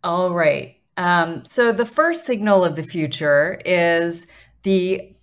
All right. So the first signal of the future is the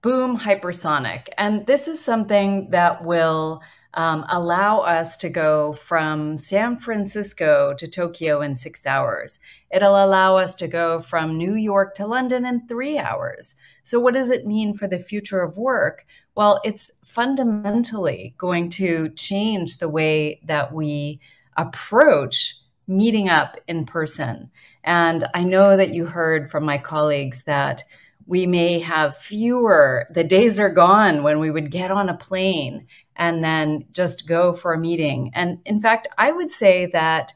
boom hypersonic. And this is something that will allow us to go from San Francisco to Tokyo in 6 hours. It'll allow us to go from New York to London in 3 hours. So what does it mean for the future of work? Well, it's fundamentally going to change the way that we approach meeting up in person. And I know that you heard from my colleagues that we may have fewer, the days are gone when we would get on a plane and then just go for a meeting. And in fact, I would say that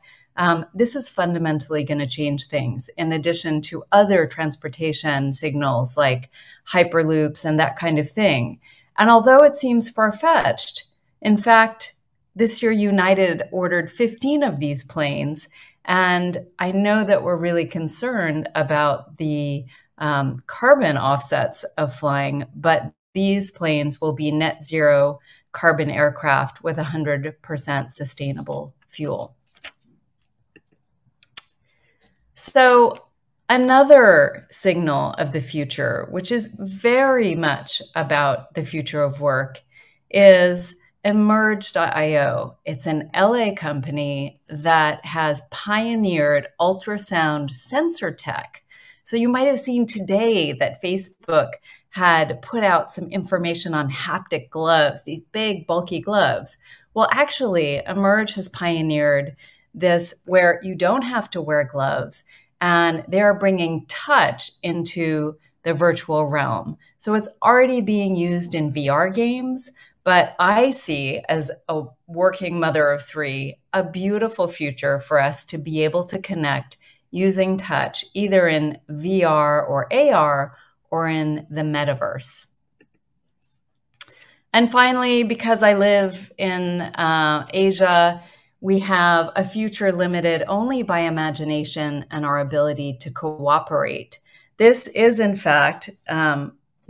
this is fundamentally going to change things in addition to other transportation signals like hyperloops and that kind of thing. And although it seems far-fetched, in fact, this year United ordered 15 of these planes. And I know that we're really concerned about the carbon offsets of flying, but these planes will be net zero carbon aircraft with 100% sustainable fuel. So another signal of the future, which is very much about the future of work, is Emerge.io. It's an LA company that has pioneered ultrasound sensor tech. So you might have seen today that Facebook had put out some information on haptic gloves, these big, bulky gloves. Well, actually, Emerge has pioneered this where you don't have to wear gloves, and they're bringing touch into the virtual realm. So it's already being used in VR games, but I see, as a working mother of three, a beautiful future for us to be able to connect using touch, either in VR or AR or in the metaverse. And finally, because I live in Asia, we have a future limited only by imagination and our ability to cooperate. This is, in fact,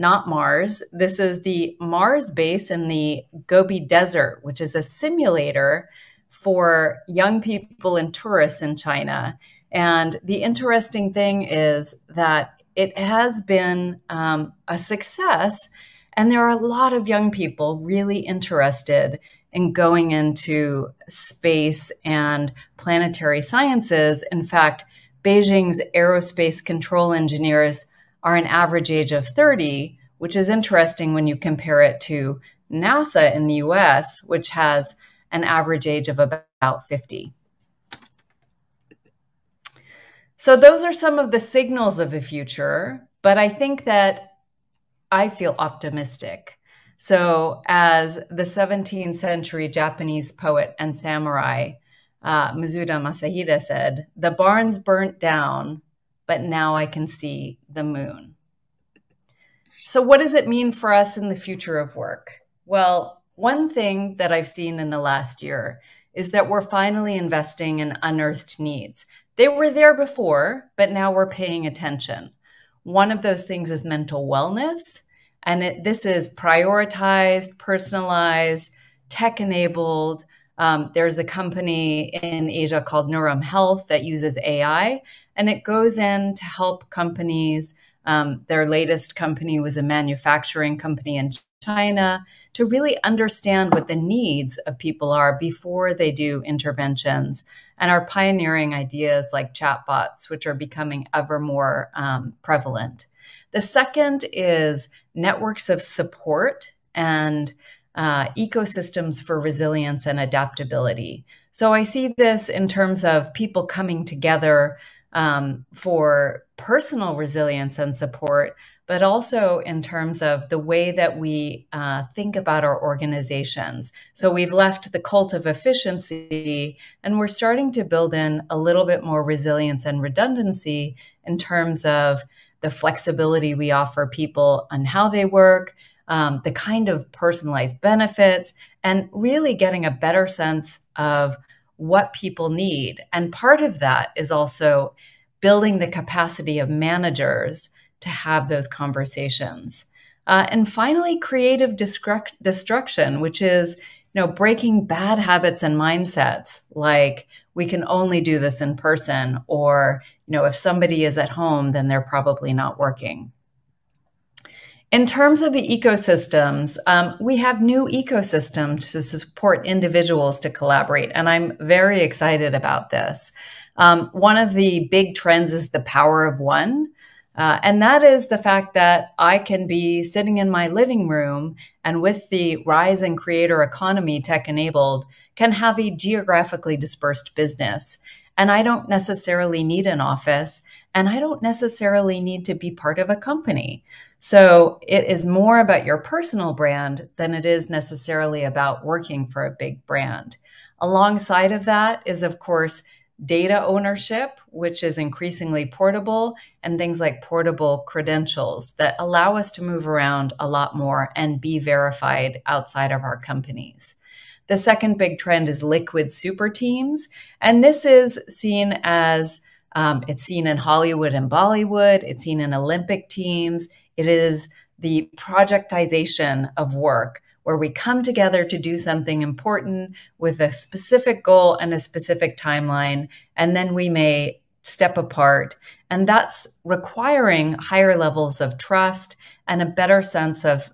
not Mars. This is the Mars base in the Gobi Desert, which is a simulator for young people and tourists in China. And the interesting thing is that it has been a success, and there are a lot of young people really interested in going into space and planetary sciences. In fact, Beijing's aerospace control engineers are an average age of 30, which is interesting when you compare it to NASA in the US, which has an average age of about 50. So those are some of the signals of the future, but I think that I feel optimistic. So as the 17th century Japanese poet and samurai, Mizuda Masahide said, "The barn's burnt down, but now I can see the moon." So what does it mean for us in the future of work? Well, one thing that I've seen in the last year is that we're finally investing in unearthed needs. They were there before, but now we're paying attention. One of those things is mental wellness, and this is prioritized, personalized, tech-enabled. There's a company in Asia called Neurum Health that uses AI, and it goes in to help companies. Their latest company was a manufacturing company in China to really understand what the needs of people are before they do interventions, and are pioneering ideas like chatbots, which are becoming ever more prevalent. The second is networks of support and ecosystems for resilience and adaptability. So I see this in terms of people coming together for personal resilience and support, but also in terms of the way that we think about our organizations. So we've left the cult of efficiency, and we're starting to build in a little bit more resilience and redundancy in terms of the flexibility we offer people on how they work, the kind of personalized benefits, and really getting a better sense of what people need. And part of that is also building the capacity of managers to have those conversations. And finally, creative destruction, which is breaking bad habits and mindsets. Like we can only do this in person, or, if somebody is at home, then they're probably not working. In terms of the ecosystems, we have new ecosystems to support individuals to collaborate, and I'm very excited about this. One of the big trends is the power of one, and that is the fact that I can be sitting in my living room and with the rise in creator economy, tech-enabled, can have a geographically dispersed business. And I don't necessarily need an office, and I don't necessarily need to be part of a company. So it is more about your personal brand than it is necessarily about working for a big brand. Alongside of that is, of course, data ownership, which is increasingly portable, and things like portable credentials that allow us to move around a lot more and be verified outside of our companies. The second big trend is liquid super teams, and this is seen as, it's seen in Hollywood and Bollywood, it's seen in Olympic teams. It is the projectization of work, where we come together to do something important with a specific goal and a specific timeline, and then we may step apart. And that's requiring higher levels of trust and a better sense of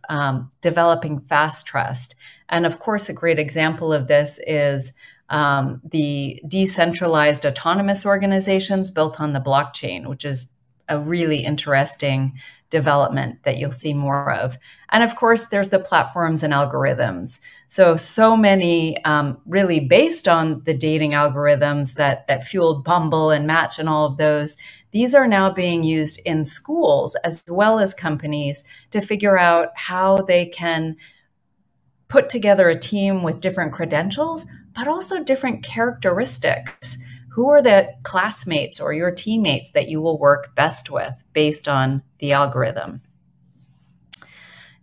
developing fast trust. And of course, a great example of this is the decentralized autonomous organizations built on the blockchain, which is a really interesting development that you'll see more of. And of course, there's the platforms and algorithms. So many really based on the dating algorithms that fueled Bumble and Match and all of those. These are now being used in schools as well as companies to figure out how they can put together a team with different credentials, but also different characteristics. Who are the classmates or your teammates that you will work best with based on the algorithm?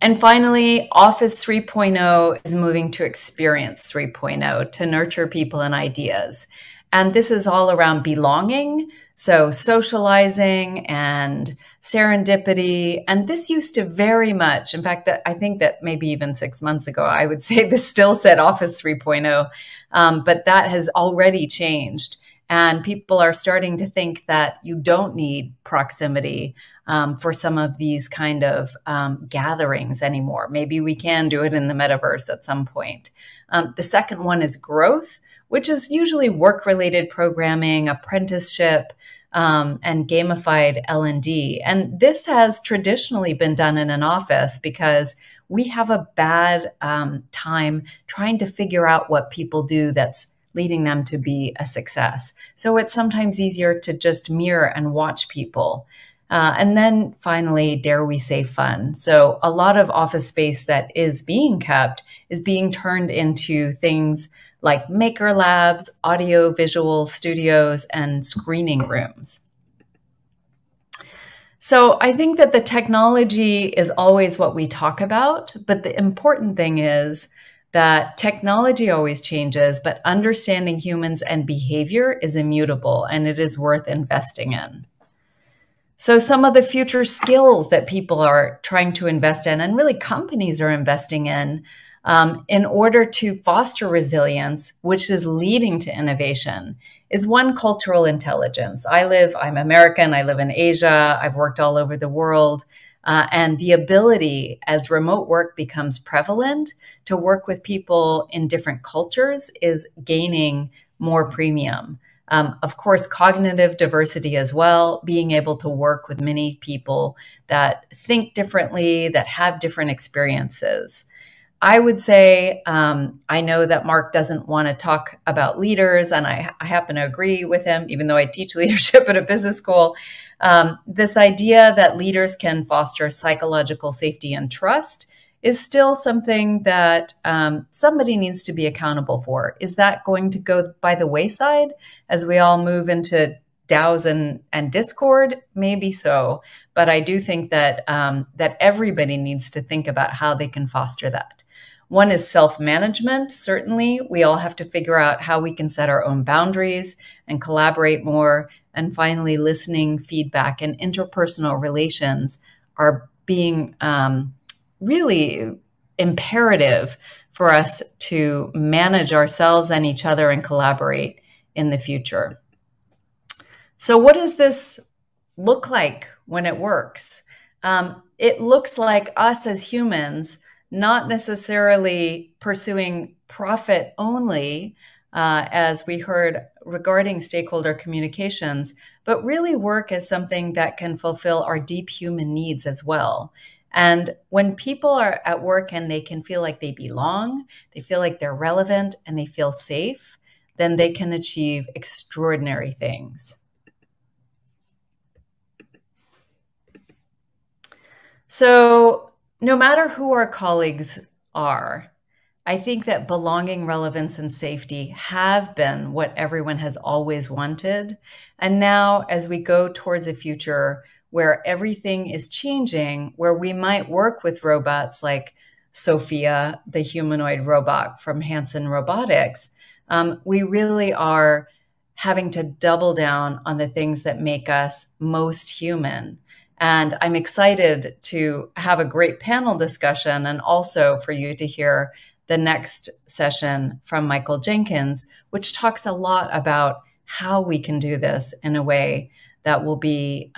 And finally, Office 3.0 is moving to Experience 3.0 to nurture people and ideas. And this is all around belonging, so socializing and serendipity. And this used to very much, in fact, I think that maybe even 6 months ago, I would say this still said Office 3.0, but that has already changed. And people are starting to think that you don't need proximity for some of these kind of gatherings anymore. Maybe we can do it in the metaverse at some point. The second one is growth, which is usually work-related programming, apprenticeship, and gamified L&D. And this has traditionally been done in an office because we have a bad time trying to figure out what people do that's leading them to be a success. So it's sometimes easier to just mirror and watch people. And then finally, dare we say fun. So a lot of office space that is being kept is being turned into things like maker labs, audio visual studios, and screening rooms. So I think that the technology is always what we talk about, but the important thing is that technology always changes, but understanding humans and behavior is immutable, and it is worth investing in. So some of the future skills that people are trying to invest in, and really companies are investing in order to foster resilience, which is leading to innovation, is one, cultural intelligence. I'm American, I live in Asia, I've worked all over the world. And the ability, as remote work becomes prevalent, to work with people in different cultures is gaining more premium. Of course, cognitive diversity as well, being able to work with many people that think differently, that have different experiences. I would say, I know that Mark doesn't want to talk about leaders, and I happen to agree with him, even though I teach leadership at a business school. This idea that leaders can foster psychological safety and trust is still something that somebody needs to be accountable for. Is that going to go by the wayside as we all move into DAOs and Discord? Maybe so. But I do think that, that everybody needs to think about how they can foster that. One is self-management. Certainly, we all have to figure out how we can set our own boundaries and collaborate more. And finally, listening, feedback, and interpersonal relations are being really imperative for us to manage ourselves and each other and collaborate in the future. So what does this look like when it works? It looks like us as humans not necessarily pursuing profit only, as we heard regarding stakeholder communications, but really work as something that can fulfill our deep human needs as well. And when people are at work and they can feel like they belong, they feel like they're relevant, and they feel safe, then they can achieve extraordinary things. So no matter who our colleagues are, I think that belonging, relevance, and safety have been what everyone has always wanted. And now, as we go towards a future where everything is changing, where we might work with robots like Sophia, the humanoid robot from Hanson Robotics, we really are having to double down on the things that make us most human. And I'm excited to have a great panel discussion, and also for you to hear the next session from Michael Jenkins, which talks a lot about how we can do this in a way that will be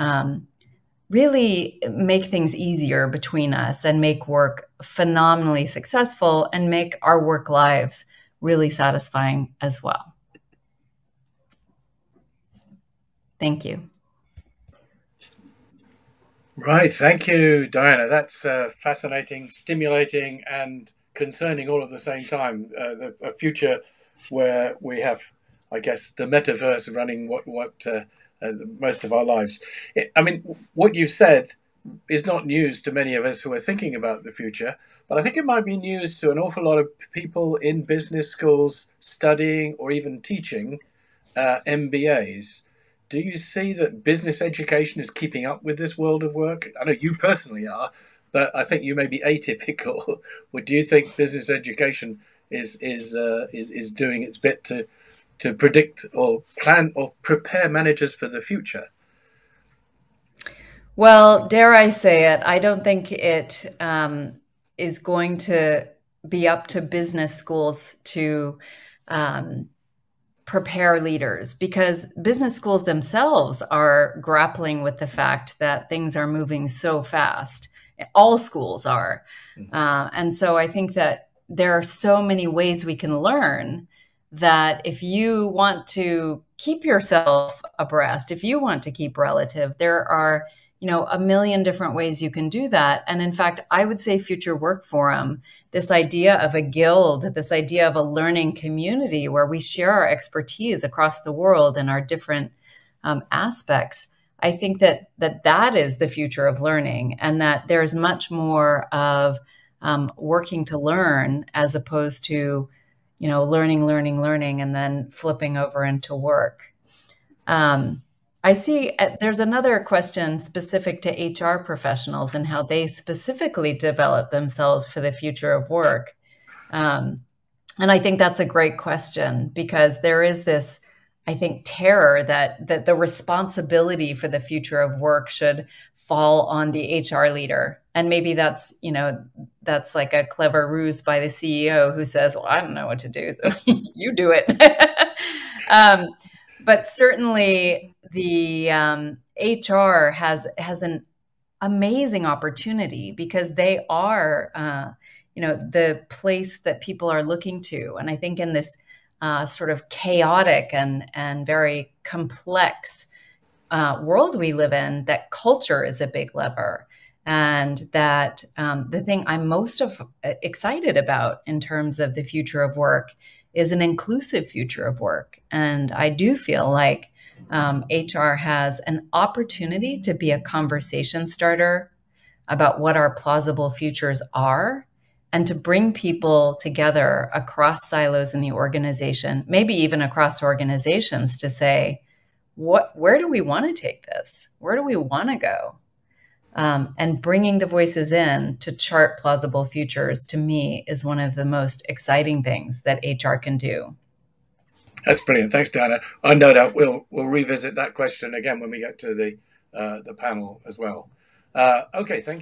really make things easier between us and make work phenomenally successful and make our work lives really satisfying as well. Thank you. Right. Thank you, Diana. That's fascinating, stimulating, and concerning all at the same time. A future where we have, I guess, the metaverse running most of our lives. I mean, what you've said is not news to many of us who are thinking about the future, but I think it might be news to an awful lot of people in business schools studying or even teaching MBAs. Do you see that business education is keeping up with this world of work? I know you personally are, but I think you may be atypical. Or do you think business education is doing its bit to predict or plan or prepare managers for the future? Well, dare I say it, I don't think it is going to be up to business schools to prepare leaders, because business schools themselves are grappling with the fact that things are moving so fast. All schools are. And so I think that there are so many ways we can learn that if you want to keep yourself abreast, if you want to keep relative, there are, a million different ways you can do that. And in fact, I would say Future Work Forum, this idea of a guild, this idea of a learning community where we share our expertise across the world and our different aspects, I think that is the future of learning, and that there's much more of working to learn as opposed to, learning, and then flipping over into work. I see there's another question specific to HR professionals and how they specifically develop themselves for the future of work. And I think that's a great question, because there is this, I think, terror that the responsibility for the future of work should fall on the HR leader. And maybe that's like a clever ruse by the CEO who says, well, I don't know what to do, so you do it. But certainly the HR has an amazing opportunity, because they are, the place that people are looking to. And I think in this sort of chaotic and very complex world we live in, that culture is a big lever. And that the thing I'm most excited about in terms of the future of work is an inclusive future of work. And I do feel like HR has an opportunity to be a conversation starter about what our plausible futures are, and to bring people together across silos in the organization, maybe even across organizations, to say, where do we want to take this? Where do we want to go? And bringing the voices in to chart plausible futures, to me, is one of the most exciting things that HR can do. That's brilliant. Thanks, Diana. I know that we'll revisit that question again when we get to the panel as well. Okay, thank you.